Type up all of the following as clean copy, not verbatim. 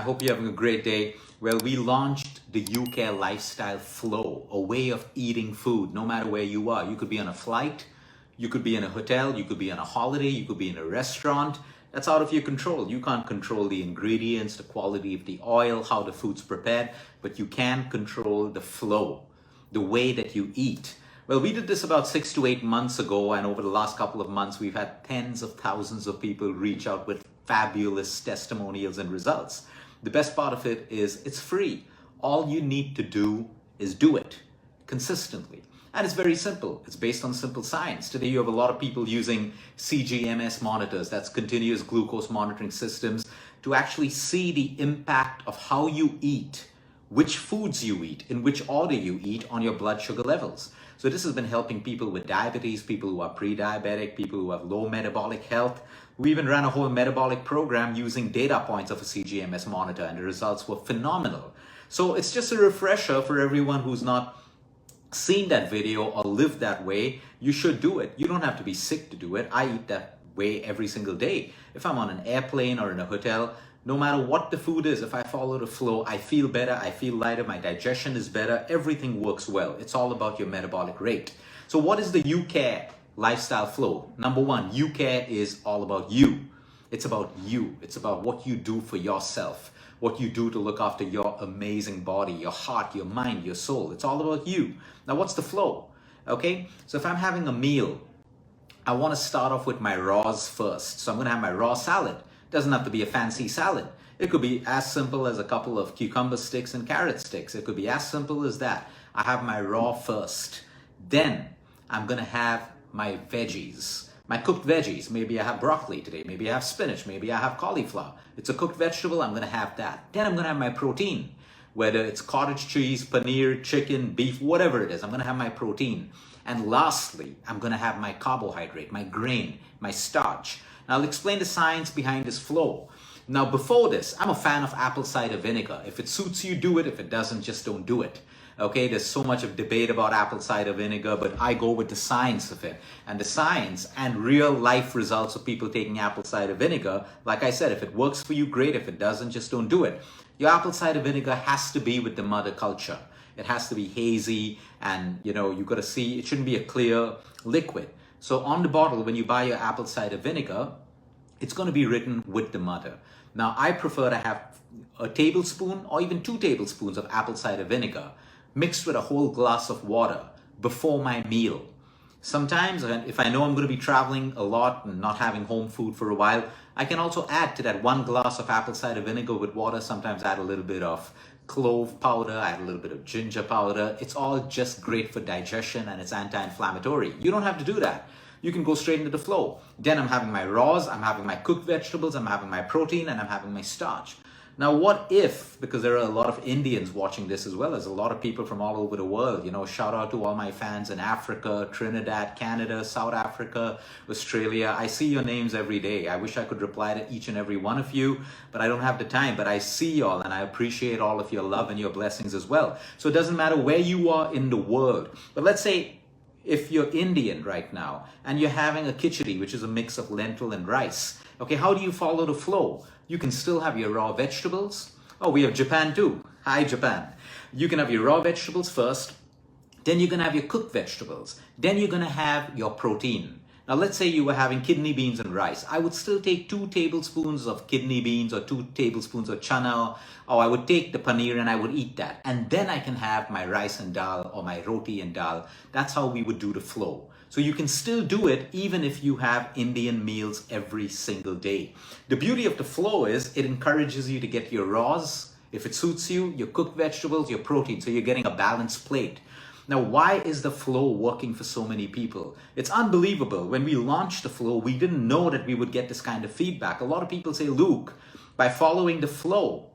I hope you're having a great day. Well, we launched the UK Lifestyle Flow, a way of eating food no matter where you are. You could be on a flight, you could be in a hotel, you could be on a holiday, you could be in a restaurant. That's out of your control. You can't control the ingredients, the quality of the oil, how the food's prepared, but you can control the flow, the way that you eat. Well, we did this about 6 to 8 months ago, and over the last couple of months, we've had tens of thousands of people reach out with fabulous testimonials and results. The best part of it is it's free. All you need to do is do it consistently. And it's very simple. It's based on simple science. Today, you have a lot of people using CGMS monitors, that's continuous glucose monitoring systems, to actually see the impact of how you eat, which foods you eat, in which order you eat on your blood sugar levels. So this has been helping people with diabetes, people who are pre-diabetic, people who have low metabolic health. We even ran a whole metabolic program using data points of a CGMS monitor, and the results were phenomenal. So it's just a refresher for everyone who's not seen that video or lived that way. You should do it. You don't have to be sick to do it. I eat that way every single day. If I'm on an airplane or in a hotel, no matter what the food is, if I follow the flow, I feel better, I feel lighter, my digestion is better, everything works well. It's all about your metabolic rate. So what is the UK Lifestyle Flow? Number one, UK is all about you. It's about you. It's about what you do for yourself, what you do to look after your amazing body, your heart, your mind, your soul. It's all about you. Now, what's the flow? Okay, so if I'm having a meal, I want to start off with my raws first. So I'm going to have my raw salad. Doesn't have to be a fancy salad. It could be as simple as a couple of cucumber sticks and carrot sticks. It could be as simple as that. I have my raw first. Then I'm going to have my veggies, my cooked veggies. Maybe I have broccoli today. Maybe I have spinach. Maybe I have cauliflower. It's a cooked vegetable. I'm going to have that. Then I'm going to have my protein, whether it's cottage cheese, paneer, chicken, beef, whatever it is. I'm going to have my protein. And lastly, I'm going to have my carbohydrate, my grain, my starch. Now, I'll explain the science behind this flow. Now, before this, I'm a fan of apple cider vinegar. If it suits you, do it. If it doesn't, just don't do it. Okay, there's so much of debate about apple cider vinegar, but I go with the science of it. And the science and real life results of people taking apple cider vinegar, like I said, if it works for you, great. If it doesn't, just don't do it. Your apple cider vinegar has to be with the mother culture. It has to be hazy, and you've got to see, it shouldn't be a clear liquid. So on the bottle, when you buy your apple cider vinegar, it's going to be written with the mother. Now, I prefer to have a tablespoon or even 2 tablespoons of apple cider vinegar mixed with a whole glass of water before my meal. Sometimes, if I know I'm going to be traveling a lot and not having home food for a while, I can also add to that 1 glass of apple cider vinegar with water. Sometimes add a little bit of clove powder, add a little bit of ginger powder. It's all just great for digestion, and it's anti-inflammatory. You don't have to do that. You can go straight into the flow. Then I'm having my raws, I'm having my cooked vegetables, I'm having my protein, and I'm having my starch. Now, what if, because there are a lot of Indians watching this as well as a lot of people from all over the world, shout out to all my fans in Africa, Trinidad, Canada, South Africa, Australia. I see your names every day. I wish I could reply to each and every one of you, but I don't have the time. But I see y'all, and I appreciate all of your love and your blessings as well. So it doesn't matter where you are in the world. But let's say if you're Indian right now and you're having a khichdi, which is a mix of lentil and rice, okay, how do you follow the flow? You can still have your raw vegetables. Oh, we have Japan too. Hi, Japan. You can have your raw vegetables first. Then you're going to have your cooked vegetables. Then you're going to have your protein. Now, let's say you were having kidney beans and rice. I would still take 2 tablespoons of kidney beans or 2 tablespoons of chana, or I would take the paneer and I would eat that. And then I can have my rice and dal or my roti and dal. That's how we would do the flow. So you can still do it even if you have Indian meals every single day. The beauty of the flow is it encourages you to get your raws, if it suits you, your cooked vegetables, your protein. So you're getting a balanced plate. Now, why is the flow working for so many people? It's unbelievable. When we launched the flow, we didn't know that we would get this kind of feedback. A lot of people say, Luke, by following the flow,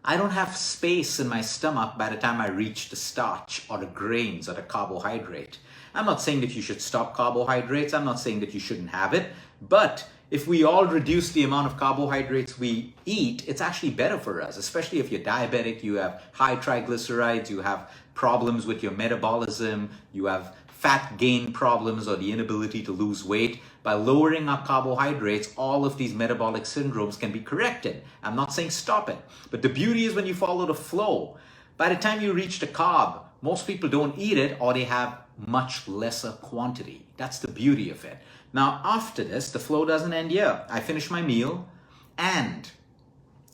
I don't have space in my stomach by the time I reach the starch or the grains or the carbohydrate. I'm not saying that you should stop carbohydrates. I'm not saying that you shouldn't have it. But if we all reduce the amount of carbohydrates we eat, it's actually better for us, especially if you're diabetic, you have high triglycerides, you have problems with your metabolism, you have fat gain problems or the inability to lose weight, by lowering our carbohydrates, all of these metabolic syndromes can be corrected. I'm not saying stop it, but the beauty is when you follow the flow, by the time you reach the carb, most people don't eat it or they have much lesser quantity. That's the beauty of it. Now, after this, the flow doesn't end here. I finish my meal, and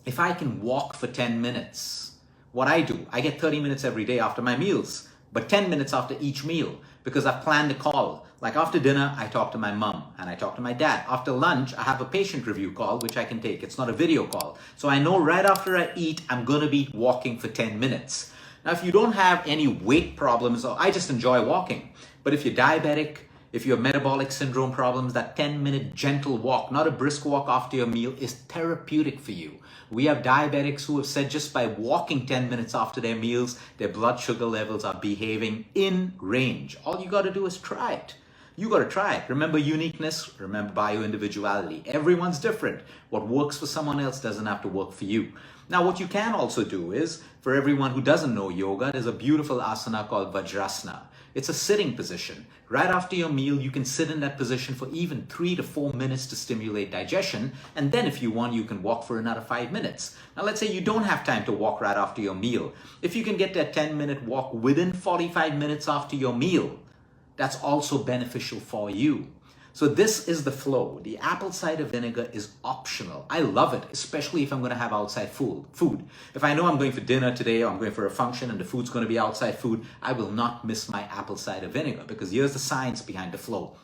if I can walk for 10 minutes, what I do, I get 30 minutes every day after my meals, but 10 minutes after each meal, because I've planned a call. Like after dinner, I talk to my mom and I talk to my dad. After lunch, I have a patient review call, which I can take. It's not a video call. So I know right after I eat, I'm going to be walking for 10 minutes. Now, if you don't have any weight problems, or I just enjoy walking, but if you're diabetic, if you have metabolic syndrome problems, that 10-minute gentle walk, not a brisk walk after your meal, is therapeutic for you. We have diabetics who have said just by walking 10 minutes after their meals, their blood sugar levels are behaving in range. All you got to do is try it. You got to try it. Remember uniqueness, remember bio-individuality. Everyone's different. What works for someone else doesn't have to work for you. Now, what you can also do is, for everyone who doesn't know yoga, there's a beautiful asana called Vajrasana. It's a sitting position. Right after your meal, you can sit in that position for even 3 to 4 minutes to stimulate digestion. And then if you want, you can walk for another 5 minutes. Now, let's say you don't have time to walk right after your meal. If you can get that 10-minute walk within 45 minutes after your meal, that's also beneficial for you. So this is the flow. The apple cider vinegar is optional. I love it, especially if I'm going to have outside food. If I know I'm going for dinner today or I'm going for a function and the food's going to be outside food, I will not miss my apple cider vinegar, because here's the science behind the flow.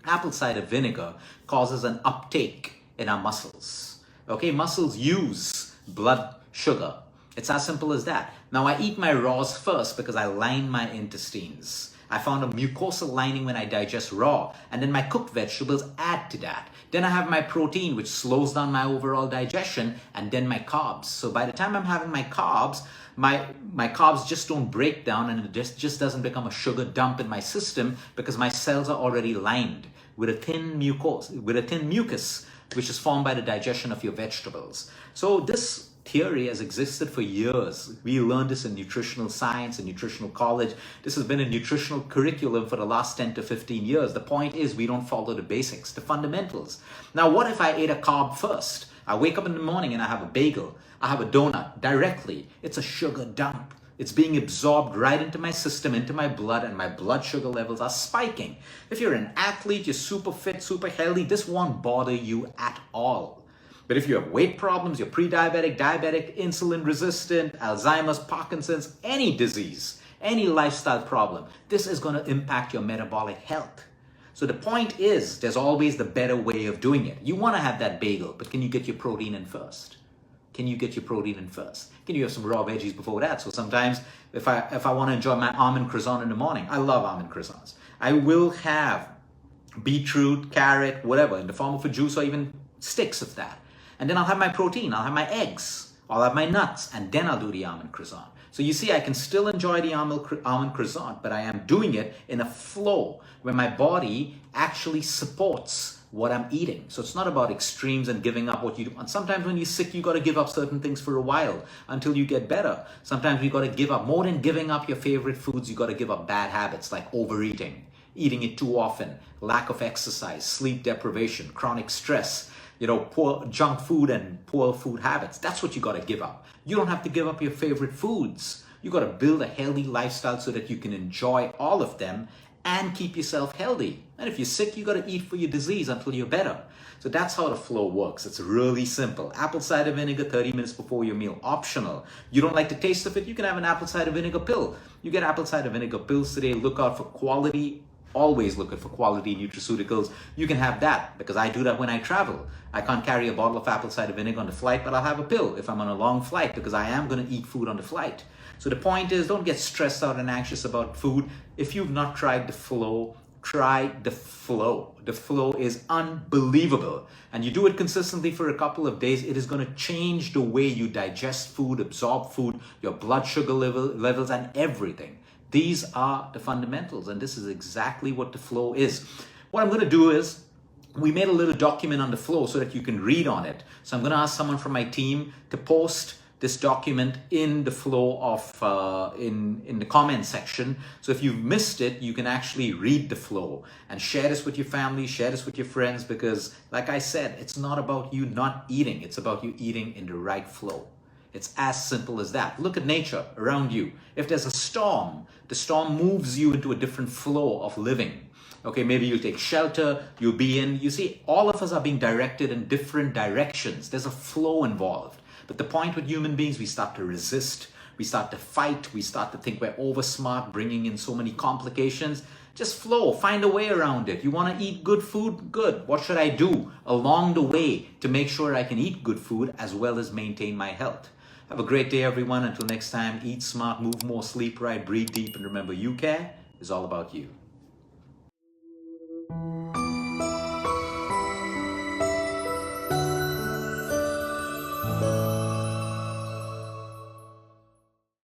Apple cider vinegar causes an uptake in our muscles. Okay, muscles use blood sugar. It's as simple as that. Now, I eat my raws first because I line my intestines. I found a mucosal lining when I digest raw, and then my cooked vegetables add to that. Then I have my protein, which slows down my overall digestion, and then my carbs. So by the time I'm having my carbs, my carbs just don't break down, and it just doesn't become a sugar dump in my system, because my cells are already lined with a thin mucus, which is formed by the digestion of your vegetables. So this theory has existed for years. We learned this in nutritional science and nutritional college. This has been a nutritional curriculum for the last 10 to 15 years. The point is, we don't follow the basics, the fundamentals. Now, what if I ate a carb first? I wake up in the morning and I have a bagel. I have a donut directly. It's a sugar dump. It's being absorbed right into my system, into my blood, and my blood sugar levels are spiking. If you're an athlete, you're super fit, super healthy, this won't bother you at all. But if you have weight problems, you're pre-diabetic, diabetic, insulin resistant, Alzheimer's, Parkinson's, any disease, any lifestyle problem, this is going to impact your metabolic health. So the point is, there's always the better way of doing it. You want to have that bagel, but can you get your protein in first? Can you get your protein in first? Can you have some raw veggies before that? So sometimes if I want to enjoy my almond croissant in the morning, I love almond croissants. I will have beetroot, carrot, whatever, in the form of a juice or even sticks of that. And then I'll have my protein, I'll have my eggs, I'll have my nuts, and then I'll do the almond croissant. So you see, I can still enjoy the almond croissant, but I am doing it in a flow where my body actually supports what I'm eating. So it's not about extremes and giving up what you do. And sometimes when you're sick, you got to give up certain things for a while until you get better. Sometimes you got to give up, more than giving up your favorite foods, you got to give up bad habits like overeating, eating it too often, lack of exercise, sleep deprivation, chronic stress, poor junk food and poor food habits. That's what you got to give up. You don't have to give up your favorite foods. You got to build a healthy lifestyle so that you can enjoy all of them and keep yourself healthy. And if you're sick, you got to eat for your disease until you're better. So that's how the flow works. It's really simple. Apple cider vinegar 30 minutes before your meal, optional. You don't like the taste of it, you can have an apple cider vinegar pill. You get apple cider vinegar pills today. Look out for quality. Always looking for quality nutraceuticals. You can have that, because I do that when I travel. I can't carry a bottle of apple cider vinegar on the flight, but I'll have a pill if I'm on a long flight, because I am going to eat food on the flight. So the point is, don't get stressed out and anxious about food. If you've not tried the flow, try the flow. The flow is unbelievable. And you do it consistently for a couple of days, it is going to change the way you digest food, absorb food, your blood sugar levels, and everything. These are the fundamentals, and this is exactly what the flow is. What I'm going to do is, we made a little document on the flow so that you can read on it. So I'm going to ask someone from my team to post this document in the flow of in the comment section. So if you've missed it, you can actually read the flow and share this with your family, share this with your friends, because like I said, it's not about you not eating, it's about you eating in the right flow. It's as simple as that. Look at nature around you. If there's a storm, the storm moves you into a different flow of living. Okay, maybe you'll take shelter, you'll be in. You see, all of us are being directed in different directions. There's a flow involved. But the point with human beings, we start to resist, we start to fight, we start to think we're over smart, bringing in so many complications. Just flow, find a way around it. You want to eat good food? Good. What should I do along the way to make sure I can eat good food as well as maintain my health? Have a great day, everyone. Until next time, eat smart, move more, sleep right, breathe deep, and remember, you care is all about you.